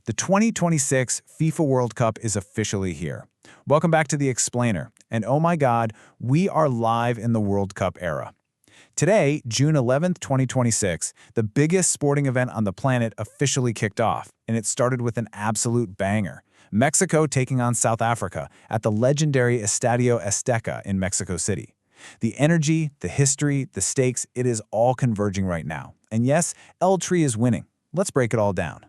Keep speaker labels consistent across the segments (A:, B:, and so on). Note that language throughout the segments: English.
A: The 2026 FIFA World Cup is officially here. Welcome back to The Explainer, and oh my God, we are live in the World Cup era. Today, June 11th, 2026, the biggest sporting event on the planet officially kicked off, and it started with an absolute banger. Mexico taking on South Africa at the legendary Estadio Azteca in Mexico City. The energy, the history, the stakes, it is all converging right now. And yes, El Tri is winning. Let's break it all down.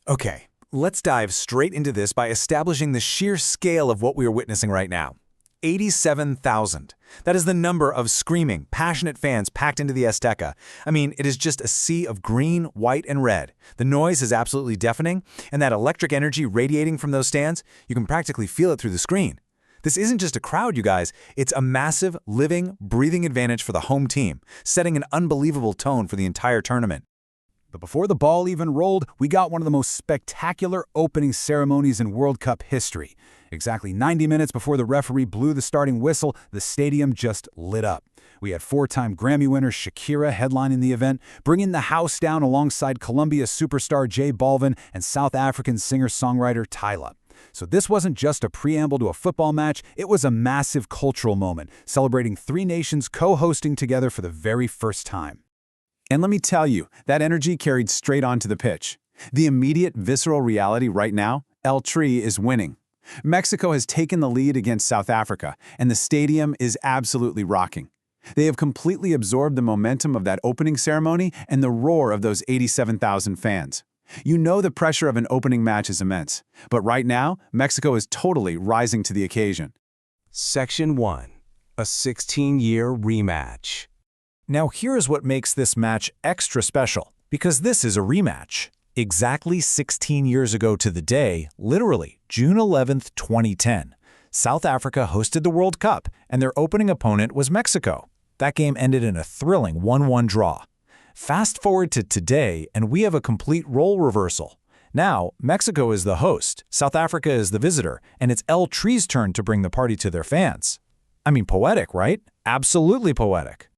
B: Okay, let's dive straight into this by establishing the sheer scale of what we are witnessing right now. 87,000. That is the number of screaming, passionate fans packed into the Azteca. I mean, it is just a sea of green, white, and red. The noise is absolutely deafening, and that electric energy radiating from those stands, you can practically feel it through the screen. This isn't just a crowd, you guys. It's a massive, living, breathing advantage for the home team, setting an unbelievable tone for the entire tournament.
C: But before the ball even rolled, we got one of the most spectacular opening ceremonies in World Cup history. Exactly 90 minutes before the referee blew the starting whistle, the stadium just lit up. We had four-time Grammy winner Shakira headlining the event, bringing the house down alongside Colombia's superstar Balvin and South African singer-songwriter Tyla. So this wasn't just a preamble to a football match, it was a massive cultural moment, celebrating three nations co-hosting together for the very first time.
A: And let me tell you, that energy carried straight onto the pitch. The immediate visceral reality right now, El Tri is winning. Mexico has taken the lead against South Africa, and the stadium is absolutely rocking. They have completely absorbed the momentum of that opening ceremony and the roar of those 87,000 fans. You know the pressure of an opening match is immense, but right now, Mexico is totally rising to the occasion.
B: Section 1. A 16-year rematch.
A: Now here's what makes this match extra special, because this is a rematch. Exactly 16 years ago to the day, literally June 11th, 2010, South Africa hosted the World Cup, and their opening opponent was Mexico. That game ended in a thrilling 1-1 draw. Fast forward to today, and we have a complete role reversal. Now, Mexico is the host, South Africa is the visitor, and it's El Tri's turn to bring the party to their fans. I mean, poetic, right? Absolutely poetic.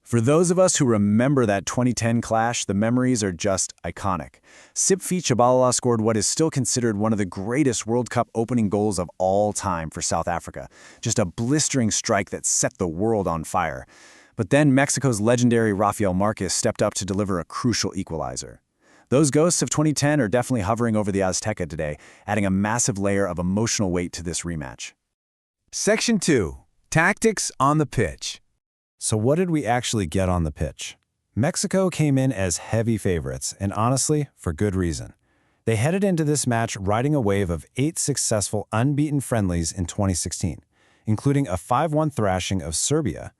A: For those of us who remember that 2010 clash, the memories are just iconic. Siphi Chabalala scored what is still considered one of the greatest World Cup opening goals of all time for South Africa. Just a blistering strike that set the world on fire. But then Mexico's legendary Rafael Marquez stepped up to deliver a crucial equalizer. Those ghosts of 2010 are definitely hovering over the Azteca today, adding a massive layer of emotional weight to this rematch.
B: Section 2. Tactics on the pitch.
A: So what did we actually get on the pitch? Mexico came in as heavy favorites, and honestly, for good reason. They headed into this match riding a wave of 8 successful unbeaten friendlies in 2016, including a 5-1 thrashing of Serbia.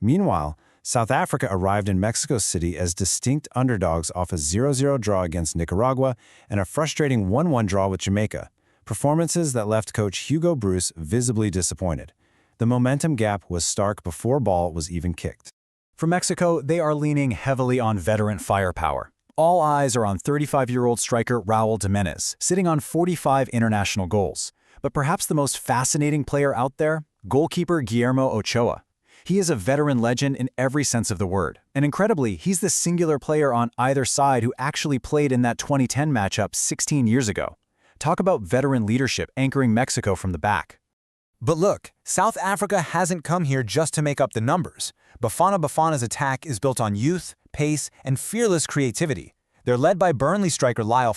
A: Meanwhile, South Africa arrived in Mexico City as distinct underdogs off a 0-0 draw against Nicaragua and a frustrating 1-1 draw with Jamaica, performances that left coach Hugo Bruce visibly disappointed. The momentum gap was stark before ball was even kicked.
C: For Mexico, they are leaning heavily on veteran firepower. All eyes are on 35-year-old striker Raul Jimenez, sitting on 45 international goals. But perhaps the most fascinating player out there, goalkeeper Guillermo Ochoa. He is a veteran legend in every sense of the word. And incredibly, he's the singular player on either side who actually played in that 2010 matchup 16 years ago. Talk about veteran leadership anchoring Mexico from the back.
B: But look, South Africa hasn't come here just to make up the numbers. Bafana's attack is built on youth, pace, and fearless creativity. They're led by Burnley striker Lyle,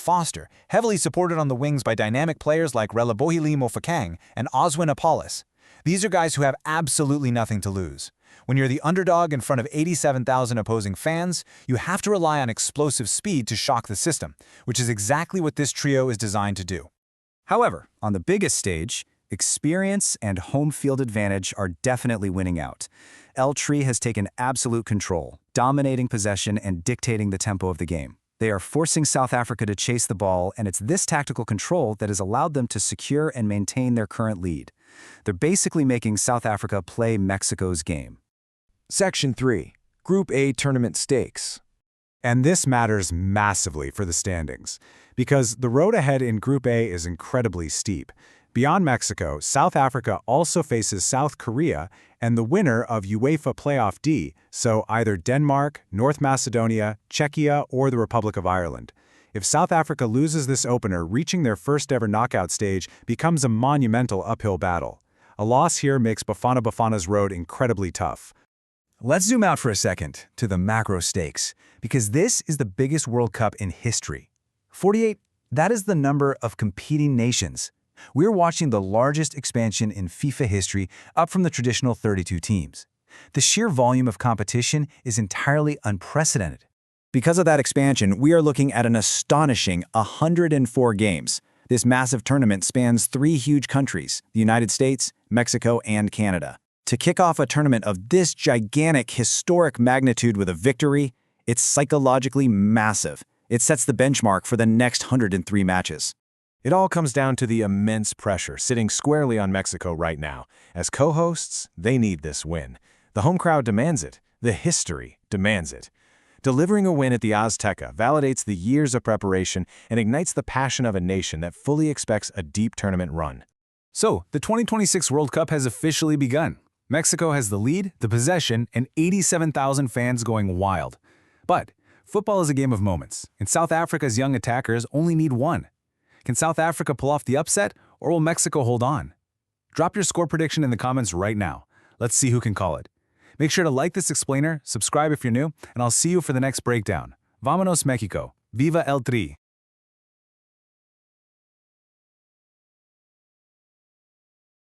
B: heavily supported on the wings by dynamic players like Relebohile Mofokeng and Oswin Apollos. These are guys who have absolutely nothing to lose. When you're the underdog in front of 87,000 opposing fans, you have to rely on explosive speed to shock the system, which is exactly what this trio is designed to do.
C: However, on the biggest stage, experience and home field advantage are definitely winning out. El Tri has taken absolute control, dominating possession and dictating the tempo of the game. They are forcing South Africa to chase the ball, and it's this tactical control that has allowed them to secure and maintain their current lead. They're basically making South Africa play Mexico's game.
B: Section 3. Group A Tournament Stakes.
A: And this matters massively for the standings, because the road ahead in Group A is incredibly steep. Beyond Mexico, South Africa also faces South Korea and the winner of UEFA Playoff D, so either Denmark, North Macedonia, Czechia, or the Republic of Ireland.
B: If South Africa loses this opener, reaching their first-ever knockout stage becomes a monumental uphill battle. A loss here makes Bafana Bafana's road incredibly tough.
C: Let's zoom out for a second to the macro stakes, because this is the biggest World Cup in history. 48, that is the number of competing nations. We're watching the largest expansion in FIFA history, up from the traditional 32 teams. The sheer volume of competition is entirely unprecedented.
A: Because of that expansion, we are looking at an astonishing 104 games. This massive tournament spans 3 huge countries, the United States, Mexico, and Canada. To kick off a tournament of this gigantic, historic magnitude with a victory, it's psychologically massive. It sets the benchmark for the next 103 matches.
B: It all comes down to the immense pressure sitting squarely on Mexico right now. As co-hosts, they need this win. The home crowd demands it. The history demands it. Delivering a win at the Azteca validates the years of preparation and ignites the passion of a nation that fully expects a deep tournament run.
C: So, the 2026 World Cup has officially begun. Mexico has the lead, the possession, and 87,000 fans going wild. But football is a game of moments, and South Africa's young attackers only need one. Can South Africa pull off the upset, or will Mexico hold on? Drop your score prediction in the comments right now. Let's see who can call it. Make sure to like this explainer, subscribe if you're new, and I'll see you for the next breakdown. Vámonos México. Viva el Tri!